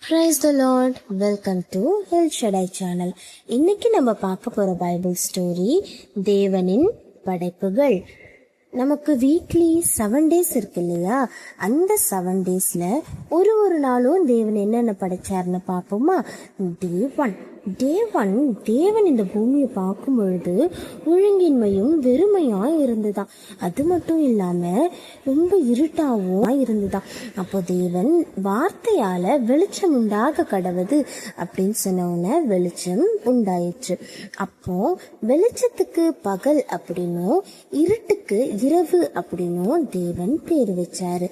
Praise the Lord. Welcome to El Shaddai channel. இன்னைக்கு நம்ம பார்க்க போற பைபிள் ஸ்டோரி தேவனின் படைப்புகள். நமக்கு வீக்லி 7 days இருக்கு இல்லையா? அந்த 7 daysல ஒரு நாளும் தேவன் என்னென்ன படைச்சாருன்னு பார்ப்போமா? டே ஒன் தேவன் இந்த பூமியை பார்க்கும் பொழுது ஒழுங்கின்மையும் வெறுமையா இருந்துதான். அது மட்டும் இல்லாம ரொம்ப இருட்டாவும் இருந்துதான். அப்போ தேவன் வார்த்தையால வெளிச்சம் உண்டாக கடவுது அப்படின்னு சொன்ன வெளிச்சம் உண்டாயிற்று. அப்போ வெளிச்சத்துக்கு பகல் அப்படின்னும் இருட்டுக்கு இரவு அப்படின்னும் தேவன் பேர் வச்சாரு.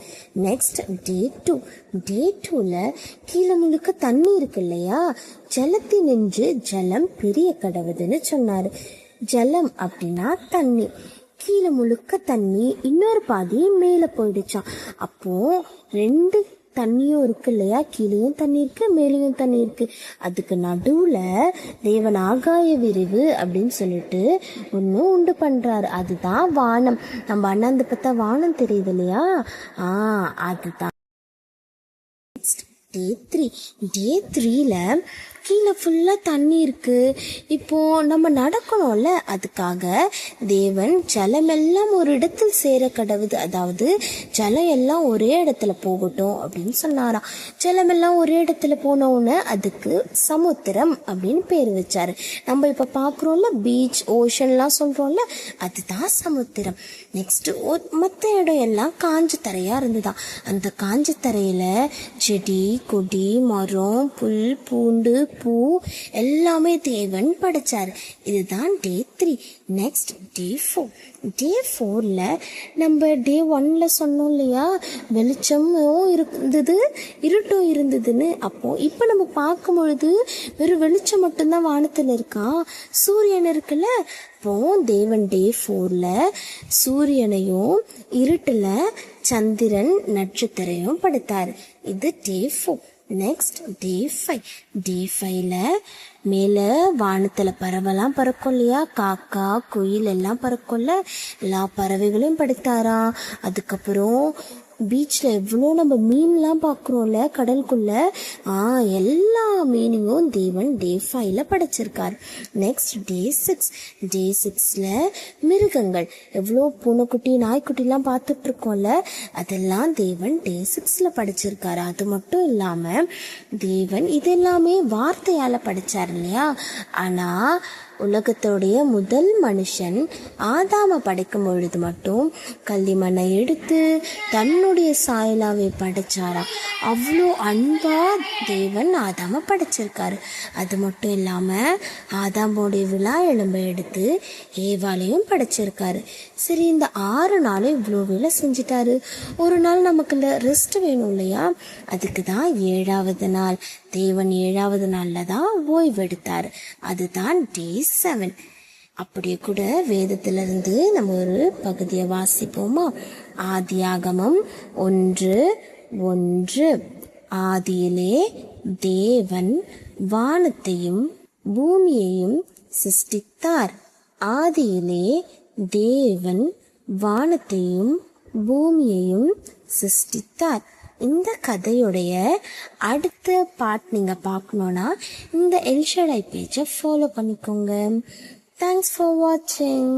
நெக்ஸ்ட் டே 2ல கீழே முழுக்க தண்ணி இருக்கு இல்லையா? ஜலத்தின் நின்று ஜலம் பெரிய கடவுதுன்னு சொன்னாரு. ஜலம் அப்படின்னா தண்ணி, கீழே முழுக்க தண்ணி, இன்னொரு பாதி மேல போயிடுச்சான். அப்போ 2 தண்ணியும் இருக்கு இல்லையா? கீழேயும் தண்ணி இருக்கு, மேலேயும் தண்ணி இருக்கு. அதுக்கு நடுவுல தேவன் ஆகாய விரிவு அப்படின்னு சொல்லிட்டு ஒன்னும் உண்டு பண்றாரு. அதுதான் வானம். நம்ம அண்ணாந்து பார்த்தா வானம் தெரியுது இல்லையா? அதுதான். டே 3ல கீழே ஃபுல்லாக தண்ணி இருக்கு. இப்போ நம்ம நடக்கணும்ல, அதுக்காக தேவன் ஜலமெல்லாம் ஒரு இடத்தில் சேர கடவுது. அதாவது ஜலம் எல்லாம் ஒரே இடத்துல போகட்டும் அப்படின்னு சொன்னாராம். ஜலமெல்லாம் ஒரே இடத்துல போனோன்னு அதுக்கு சமுத்திரம் அப்படின்னு பேர் வச்சாரு. நம்ம இப்போ பார்க்குறோம்ல பீச், ஓஷன்லாம் சொல்கிறோம்ல, அதுதான் சமுத்திரம். நெக்ஸ்ட் மற்ற இடம் எல்லாம் காஞ்ச தரையாக இருந்துதான். அந்த காஞ்ச தரையில் செடி கொடி மரம் புல் பூண்டு பூ எல்லாமே தேவன் படைச்சாரு. இதுதான் டே 3. நெக்ஸ்ட் டே 4ல நம்ம டே 1ல சொன்னோம் இல்லையா? வெளிச்சமும் இருந்தது இருட்டும் இருந்ததுன்னு. அப்போ இப்போ நம்ம பார்க்கும் பொழுது வெறும் வெளிச்சம் மட்டும்தான் வானத்தில் இருக்கா, சூரியன் இருக்குல்ல. அப்போ தேவன் டே 4ல சூரியனையும் இருட்டுல சந்திரன் நட்சத்திரையும் படைத்தாரு. இது டே 4. நெக்ஸ்ட் டே 5ல மேல வானத்துல பறவைலாம் பறக்கும் இல்லையா? காக்கா குயில் எல்லாம் பறக்கும்ல, எல்லா பறவைகளையும் படைத்தாரா. அதுக்கப்புறம் பீச்ல எவ்வளோ நம்ம மீன்லாம் பார்க்குறோம்ல கடலுக்குள்ள, எல்லா மீனையும் தேவன் டே 5ல படைச்சிருக்காரு. நெக்ஸ்ட் டே 6ல மிருகங்கள் எவ்வளோ பூனைக்குட்டி நாய்க்குட்டிலாம் பார்த்துட்டு இருக்கோம்ல, அதெல்லாம் தேவன் டே 6ல படைச்சிருக்காரு. அது மட்டும் இல்லாம தேவன் இதெல்லாமே வார்த்தையால படைச்சாரு இல்லையா? ஆனா உலகத்தோடைய முதல் மனுஷன் ஆதாம படைக்கும் பொழுது மட்டும் களிமண்ணை எடுத்து தன்னுடைய சாயலாவை படைச்சாராம். அவ்வளோ அன்பா தேவன் ஆதாம படைச்சிருக்காரு. அது மட்டும் இல்லாம ஆதாமோடைய விழா எலும்பை எடுத்து ஏவாளையும் படைச்சிருக்காரு. சரி, இந்த 6 நாளும் இவ்வளோ வேலை செஞ்சிட்டாரு. ஒரு நாள் நமக்கு ரெஸ்ட் வேணும் இல்லையா? அதுக்கு தான் 7வது நாள். தேவன் 7வது நாள்ல தான் ஓய்வெடுத்தார். அதுதான் டே 7. அப்படியே கூட வேதத்திலிருந்து நம்ம ஒரு பகுதியை வாசிப்போமா? ஆதியாகமம் 1:1. ஆதியிலே தேவன் வானத்தையும் பூமியையும் சிருஷ்டித்தார். ஆதியிலே தேவன் வானத்தையும் பூமியையும் சிருஷ்டித்தார். இந்த கதையுடைய அடுத்த பார்ட் நீங்கள் பார்க்கணுன்னா இந்த எல் ஷடாய் பேஜை ஃபாலோ பண்ணிக்கோங்க. தேங்க்ஸ் ஃபார் வாட்சிங்.